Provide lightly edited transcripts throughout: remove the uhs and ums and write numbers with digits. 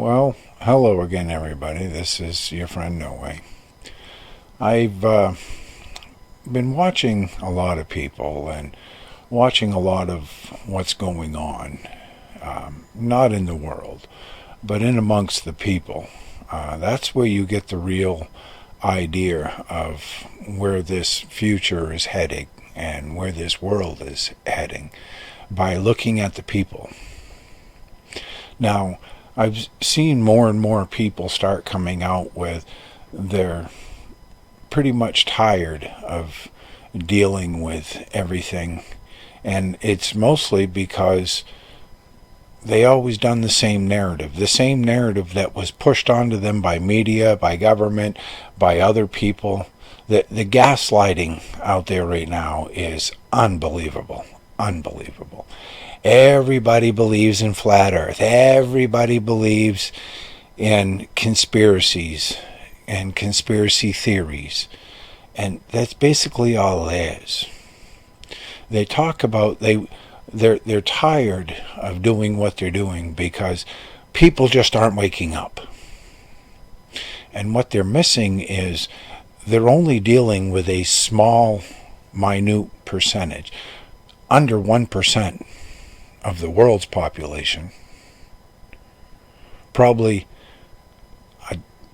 Well, hello again, everybody. This is your friend No Way. I've been watching a lot of people and watching a lot of what's going on, not in the world, but in amongst the people. That's where you get the real idea of where this future is heading and where this world is heading by looking at the people. Now, I've seen more and more people start coming out with they're pretty much tired of dealing with everything, and it's mostly because they always done the same narrative that was pushed onto them by media, by government, by other people. The gaslighting out there right now is unbelievable. Unbelievable. Everybody believes in flat earth. Everybody believes in conspiracies and conspiracy theories. And that's basically all it is. They talk about they're tired of doing what they're doing because people just aren't waking up. And what they're missing is they're only dealing with a small, minute percentage, under 1% of the world's population, probably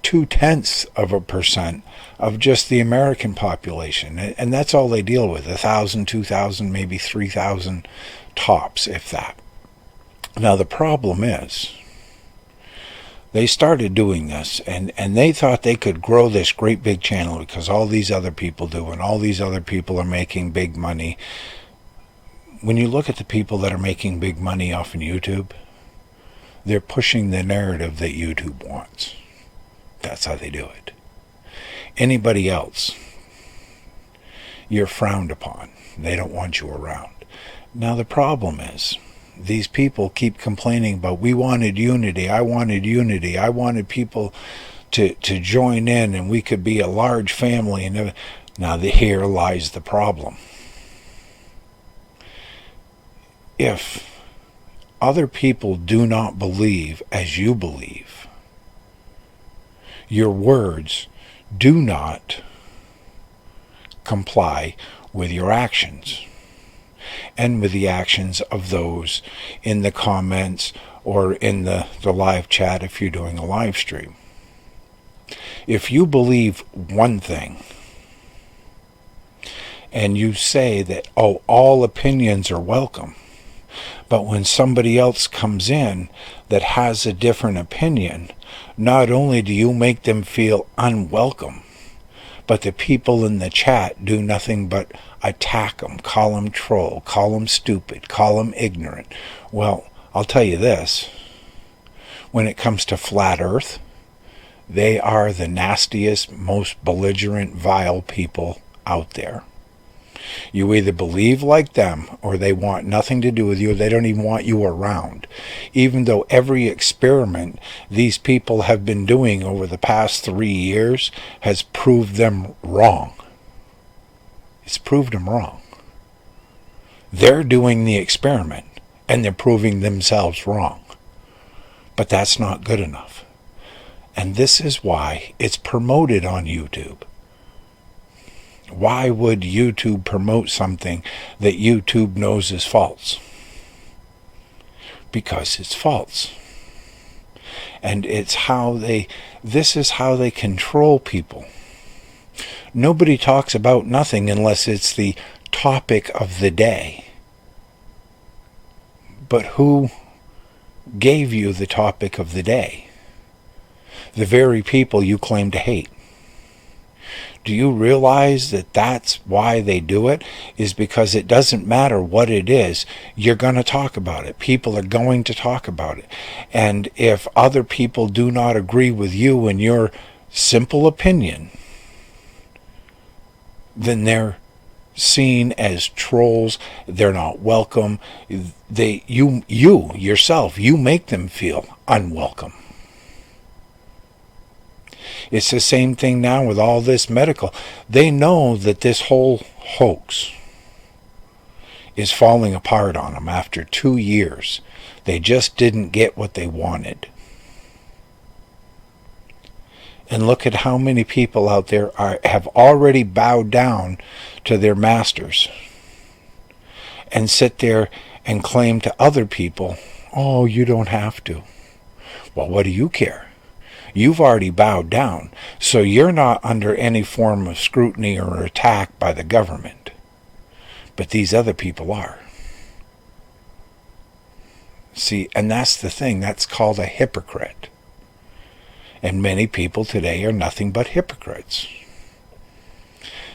0.2% of just the American population, and that's all they deal with. 1,000, 2,000, maybe 3,000 tops, if that. Now the problem is, they started doing this, and they thought they could grow this great big channel because all these other people do, and all these other people are making big money. When you look at the people that are making big money off of YouTube, they're pushing the narrative that YouTube wants. That's how they do it. Anybody else, you're frowned upon. They don't want you around. Now the problem is, these people keep complaining about, we wanted unity, I wanted people to join in and we could be a large family. And now here lies the problem. If other people do not believe as you believe, your words do not comply with your actions and with the actions of those in the comments or in the live chat if you're doing a live stream. If you believe one thing and you say that, oh, all opinions are welcome, but when somebody else comes in that has a different opinion, not only do you make them feel unwelcome, but the people in the chat do nothing but attack them, call them troll, call them stupid, call them ignorant. Well, I'll tell you this. When it comes to flat earth, they are the nastiest, most belligerent, vile people out there. You either believe like them or they want nothing to do with you. They don't even want you around. Even though every experiment these people have been doing over the past 3 years has proved them wrong. It's proved them wrong. They're doing the experiment and they're proving themselves wrong. But that's not good enough. And this is why it's promoted on YouTube. Why would YouTube promote something that YouTube knows is false? Because it's false. And this is how they control people. Nobody talks about nothing unless it's the topic of the day. But who gave you the topic of the day? The very people you claim to hate. Do you realize that that's why they do it? Is because it doesn't matter what it is, you're going to talk about it. People are going to talk about it. And if other people do not agree with you and your simple opinion, then they're seen as trolls. They're not welcome. You yourself, you make them feel unwelcome. It's the same thing now with all this medical. They know that this whole hoax is falling apart on them after 2 years. They just didn't get what they wanted. And look at how many people out there have already bowed down to their masters and sit there and claim to other people, oh, you don't have to. Well, what do you care? You've already bowed down, so you're not under any form of scrutiny or attack by the government. But these other people are. See, and that's the thing. That's called a hypocrite. And many people today are nothing but hypocrites.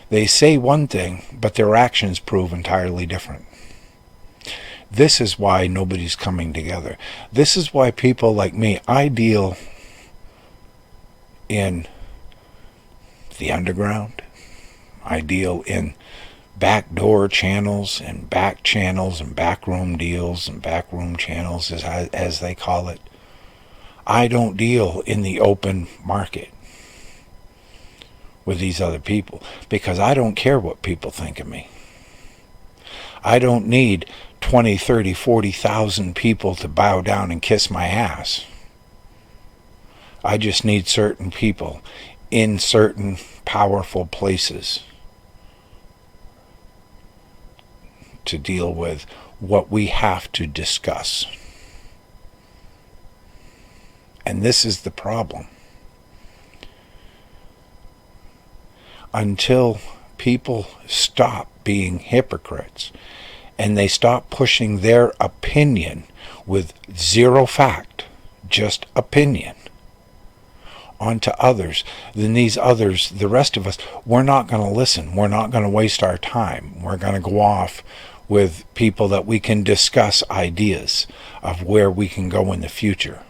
They say one thing, but their actions prove entirely different. This is why nobody's coming together. This is why people like me, I deal in the underground. I deal in backdoor channels and back channels and backroom deals and backroom channels, as they call it. I don't deal in the open market with these other people because I don't care what people think of me. I don't need 20, 30, 40,000 people to bow down and kiss my ass. I just need certain people in certain powerful places to deal with what we have to discuss. And this is the problem. Until people stop being hypocrites and they stop pushing their opinion with zero fact, just opinion, onto others, then these others, the rest of us, we're not going to listen. We're not going to waste our time. We're going to go off with people that we can discuss ideas of where we can go in the future.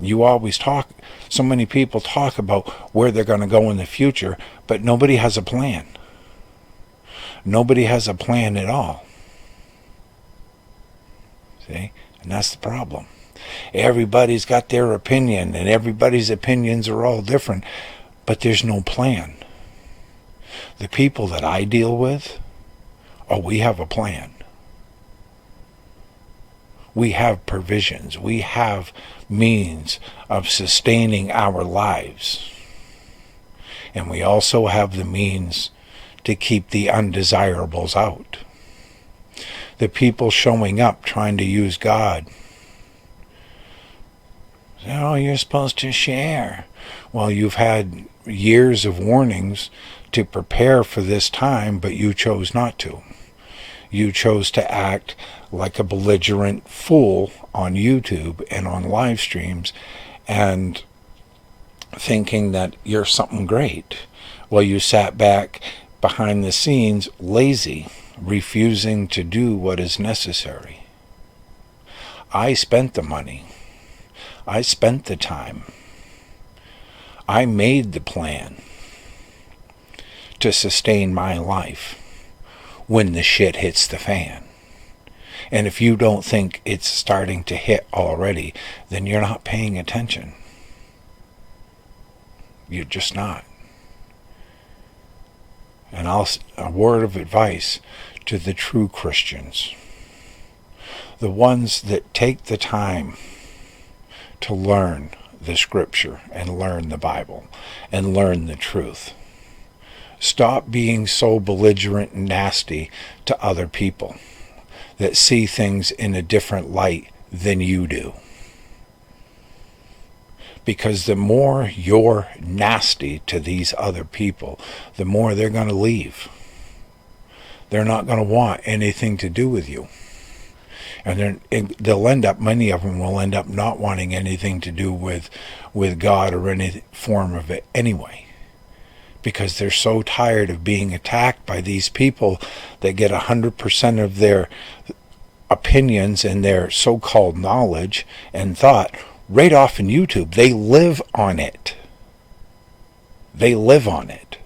You always talk, so many people talk about where they're going to go in the future, but nobody has a plan. Nobody has a plan at all. See? And that's the problem. Everybody's got their opinion, and everybody's opinions are all different, but there's no plan. The people that I deal with, oh, we have a plan. We have provisions. We have means of sustaining our lives. And we also have the means to keep the undesirables out. The people showing up trying to use God. Oh, you're supposed to share. Well, you've had years of warnings to prepare for this time, but you chose not to. You chose to act like a belligerent fool on YouTube and on live streams and thinking that you're something great. Well, you sat back behind the scenes lazy, refusing to do what is necessary. I spent the money. I spent the time. I made the plan to sustain my life when the shit hits the fan. And if you don't think it's starting to hit already, then you're not paying attention. You're just not. And a word of advice to the true Christians, the ones that take the time to learn the scripture and learn the Bible and learn the truth. Stop being so belligerent and nasty to other people that see things in a different light than you do. Because the more you're nasty to these other people, the more they're going to leave. They're not going to want anything to do with you. And they'll end up, many of them will end up not wanting anything to do with God or any form of it anyway. Because they're so tired of being attacked by these people that get 100% of their opinions and their so-called knowledge and thought right off in YouTube. They live on it. They live on it.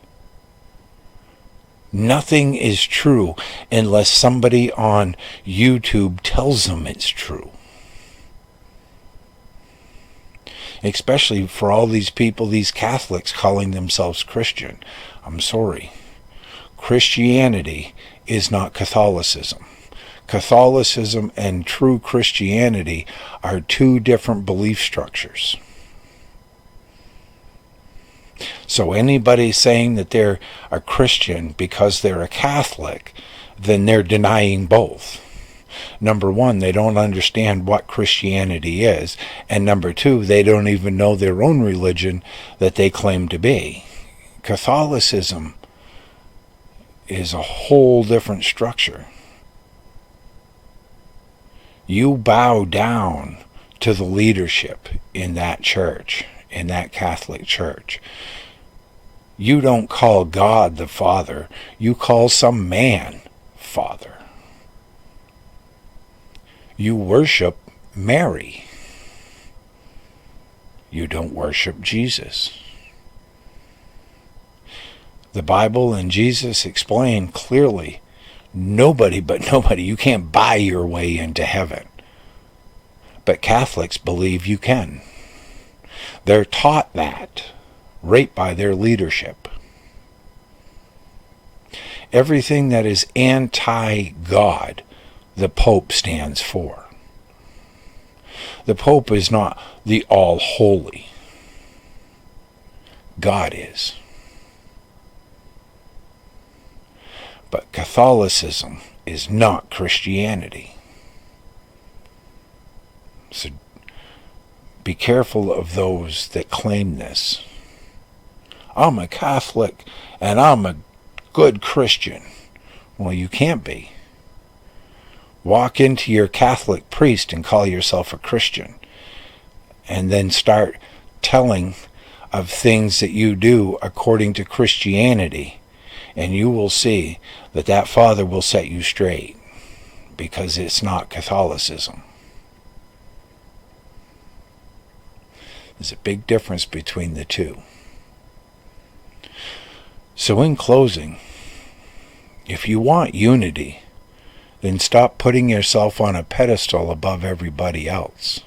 Nothing is true unless somebody on YouTube tells them it's true. Especially for all these people, these Catholics calling themselves Christian. I'm sorry. Christianity is not Catholicism. Catholicism and true Christianity are two different belief structures. So anybody saying that they're a Christian because they're a Catholic, then they're denying both. Number one, they don't understand what Christianity is. And number two, they don't even know their own religion that they claim to be. Catholicism is a whole different structure. You bow down to the leadership in that church, in that Catholic church. You don't call God the Father. You call some man Father. You worship Mary. You don't worship Jesus. The Bible and Jesus explain clearly, nobody, you can't buy your way into heaven. But Catholics believe you can. They're taught that right by their leadership. Everything that is anti-God, the Pope stands for. The Pope is not the all-holy. God is. But Catholicism is not Christianity. So be careful of those that claim this. I'm a Catholic and I'm a good Christian. Well, you can't be. Walk into your Catholic priest and call yourself a Christian, and then start telling of things that you do according to Christianity, and you will see that that Father will set you straight, because it's not Catholicism. There's a big difference between the two. So in closing, if you want unity, then stop putting yourself on a pedestal above everybody else.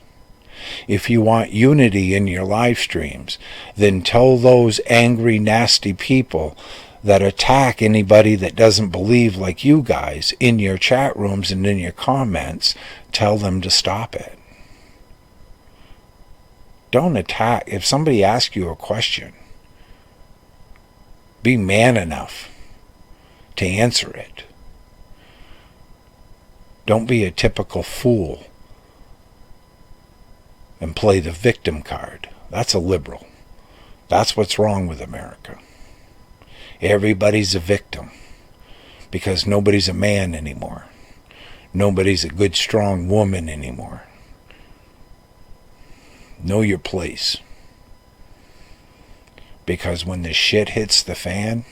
If you want unity in your live streams, then tell those angry, nasty people that attack anybody that doesn't believe like you guys in your chat rooms and in your comments, tell them to stop it. Don't attack. If somebody asks you a question, be man enough to answer it. Don't be a typical fool and play the victim card. That's a liberal. That's what's wrong with America. Everybody's a victim because nobody's a man anymore. Nobody's a good, strong woman anymore. Know your place. Because when the shit hits the fan,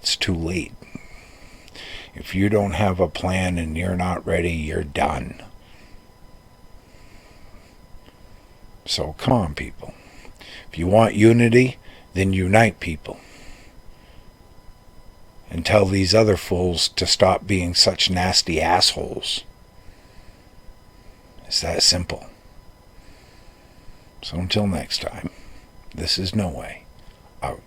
it's too late. If you don't have a plan and you're not ready, you're done. So come on, people. If you want unity, then unite people. And tell these other fools to stop being such nasty assholes. It's that simple. So until next time, this is No Way Out.